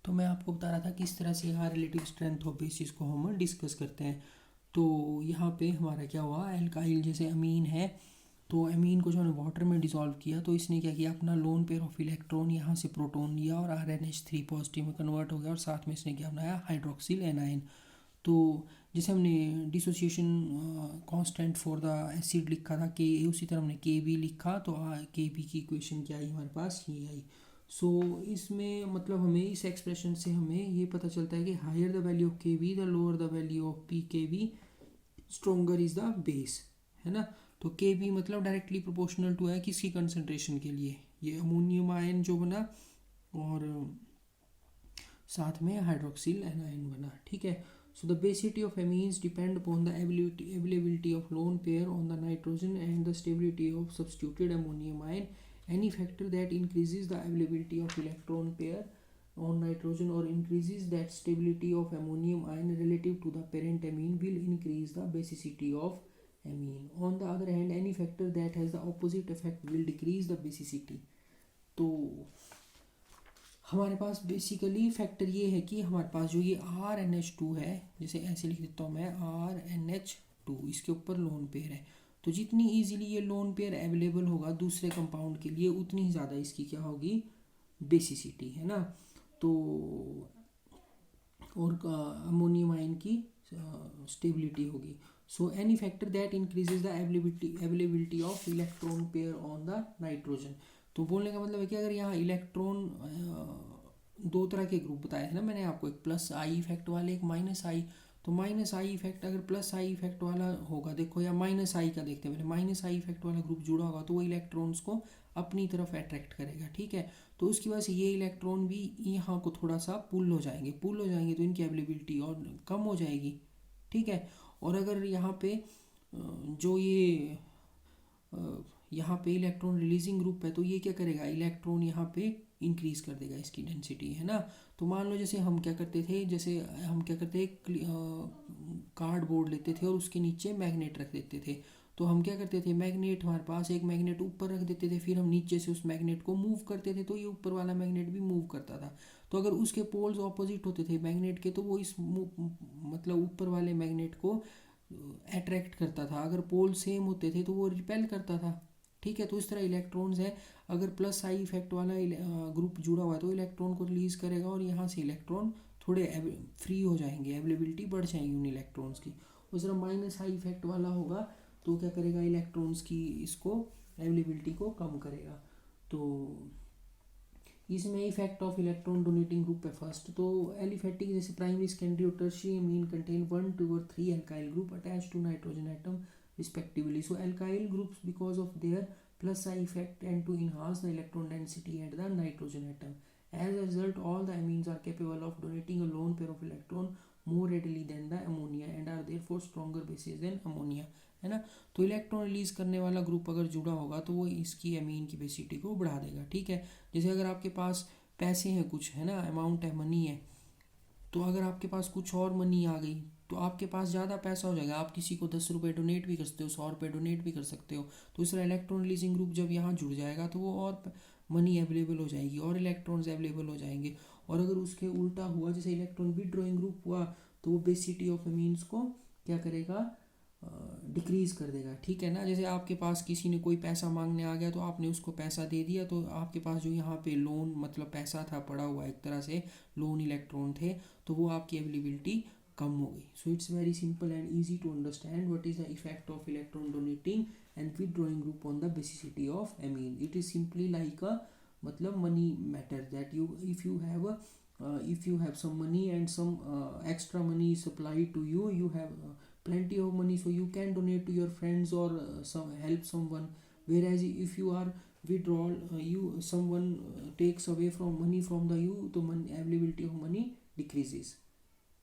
तो मैं आपको बता रहा था कि इस तरह से यहाँ रिलेटिव स्ट्रेंथ ऑफ बेसिस को हम डिस्कस करते हैं। तो यहाँ पे हमारा क्या हुआ, एल्काइल जैसे अमीन है, तो अमीन को जो हमने वाटर में डिसॉल्व किया तो इसने क्या किया, अपना लोन पेयर ऑफ इलेक्ट्रॉन यहाँ से प्रोटॉन लिया और RnH3 पॉजिटिव में कन्वर्ट हो गया और साथ में इसने क्या बनाया, हाइड्रोक्सिल एनाइन। तो जैसे हमने dissociation constant for the acid लिखा था के, उसी तरह हमने के बी लिखा, तो के बी की इक्वेशन क्या आई हमारे पास, ये आई। सो इसमें मतलब हमें इस एक्सप्रेशन से हमें ये पता चलता है कि higher the value of K B the lower the value of P K B stronger is the base, है ना। तो के बी मतलब डायरेक्टली प्रोपोर्शनल टू है किसकी कंसनट्रेशन के लिए, ये अमोनियम आयन जो बना और साथ में हाइड्रोक्सिल एनाइन बना, ठीक है। So the basicity of amines depend upon the availability of lone pair on the nitrogen and the stability of substituted ammonium ion. Any factor that increases the availability of electron pair on nitrogen or increases that stability of ammonium ion relative to the parent amine will increase the basicity of amine. On the other hand, any factor that has the opposite effect will decrease the basicity. तो हमारे पास basically factor ये है कि हमारे पास जो ये RnH2 है, जैसे ऐसे लिख देता हूँ मैं, RnH2, इसके ऊपर लोन पेयर है। तो जितनी इजीली ये लोन पेयर अवेलेबल होगा दूसरे कंपाउंड के लिए, उतनी ही ज़्यादा इसकी क्या होगी, बेसिसिटी, है ना। तो और अमोनियम आयन की स्टेबिलिटी होगी। So any factor that increases the availability of electron pair on the nitrogen. तो बोलने का मतलब है कि अगर यहाँ इलेक्ट्रॉन दो तरह के ग्रुप बताए थे ना मैंने आपको, एक प्लस आई इफेक्ट वाले, एक माइनस आई। तो माइनस आई इफेक्ट अगर प्लस आई इफेक्ट वाला होगा, देखो, या माइनस आई का देखते हैं पहले, माइनस आई इफेक्ट वाला ग्रुप जुड़ा होगा तो वो इलेक्ट्रॉन्स को अपनी तरफ अट्रैक्ट करेगा, ठीक है। तो उसकी वजह से ये इलेक्ट्रॉन भी यहाँ को थोड़ा सा पुल हो जाएंगे तो इनकी अवेलेबिलिटी और कम हो जाएगी, ठीक है। और अगर यहाँ पे जो ये यहाँ पे इलेक्ट्रॉन रिलीजिंग ग्रुप है तो ये क्या करेगा, इलेक्ट्रॉन यहाँ पे इंक्रीज कर देगा इसकी डेंसिटी, है ना। तो मान लो जैसे हम क्या करते थे, कार्डबोर्ड लेते थे और उसके नीचे मैग्नेट रख देते थे। तो हम क्या करते थे, मैग्नेट हमारे पास एक मैग्नेट ऊपर रख देते थे, फिर हम नीचे से उस मैग्नेट को मूव करते थे तो ये ऊपर वाला मैग्नेट भी मूव करता था। तो अगर उसके पोल्स ऑपोजिट होते थे मैग्नेट के तो वो इस मतलब ऊपर वाले मैग्नेट को अट्रैक्ट करता था, अगर पोल सेम होते थे तो वो रिपेल करता था, ठीक है। तो इस तरह इलेक्ट्रॉन्स है, अगर प्लस आई इफेक्ट वाला ग्रुप जुड़ा हुआ है तो इलेक्ट्रॉन को रिलीज करेगा और यहाँ से इलेक्ट्रॉन थोड़े फ्री हो जाएंगे, अवेलेबिलिटी बढ़ जाएगी उन इलेक्ट्रॉन्स की। उस तरह माइनस आई इफेक्ट वाला होगा तो क्या करेगा, इलेक्ट्रॉन्स की इसको अवेलेबिलिटी को कम करेगा। तो इसमें effect of electron donating group है फर्स्ट। तो एलिफेटिक जैसे प्राइमरी सेकेंडरी और टर्शियरी अमीन कंटेन 1, 2 और 3 alkyl group attach to nitrogen atom respectively. So alkyl groups, because of their plus I effect, tend to enhance the electron density at the nitrogen atom. As a result, all the amines are capable of donating a lone pair of electron more readily than the ammonia and are therefore stronger bases than ammonia, है ना। तो electron release करने वाला group अगर जुड़ा होगा तो वो इसकी अमीन की बेसिसिटी को बढ़ा देगा, ठीक है। जैसे अगर आपके पास पैसे हैं कुछ, है ना, अमाउंट है, मनी है, तो अगर आपके पास कुछ और मनी आ गई तो आपके पास ज़्यादा पैसा हो जाएगा, आप किसी को 10 रुपये डोनेट भी कर सकते हो, 100 रुपये डोनेट भी कर सकते हो। तो इस तरह इलेक्ट्रॉन रिलीजिंग ग्रुप जब यहाँ जुड़ जाएगा तो वो और मनी अवेलेबल हो जाएगी और इलेक्ट्रॉन्स अवेलेबल हो जाएंगे। और अगर उसके उल्टा हुआ, जैसे इलेक्ट्रॉन विड्रॉइंग ग्रुप हुआ, तो वो बेसिसिटी ऑफ अमीन्स को क्या करेगा, डिक्रीज कर देगा, ठीक है ना। जैसे आपके पास किसी ने कोई पैसा मांगने आ गया तो आपने उसको पैसा दे दिया, तो आपके पास जो यहाँ पे लोन मतलब पैसा था पड़ा हुआ, एक तरह से लोन इलेक्ट्रॉन थे, तो वो आपकी अवेलेबिलिटी कम हो गई। So it's very simple and easy to understand what is the effect of electron donating and withdrawing group on the basicity of amine. It is simply like a मतलब money matter that you if you have some money and some extra money is supplied to you, you have plenty of money, so you can donate to your friends or some help someone. Whereas if you are withdrawal, someone takes away from money from the you, the money availability of money decreases.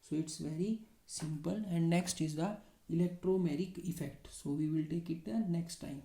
So it's very simple. And next is the electromeric effect, so we will take it the next time.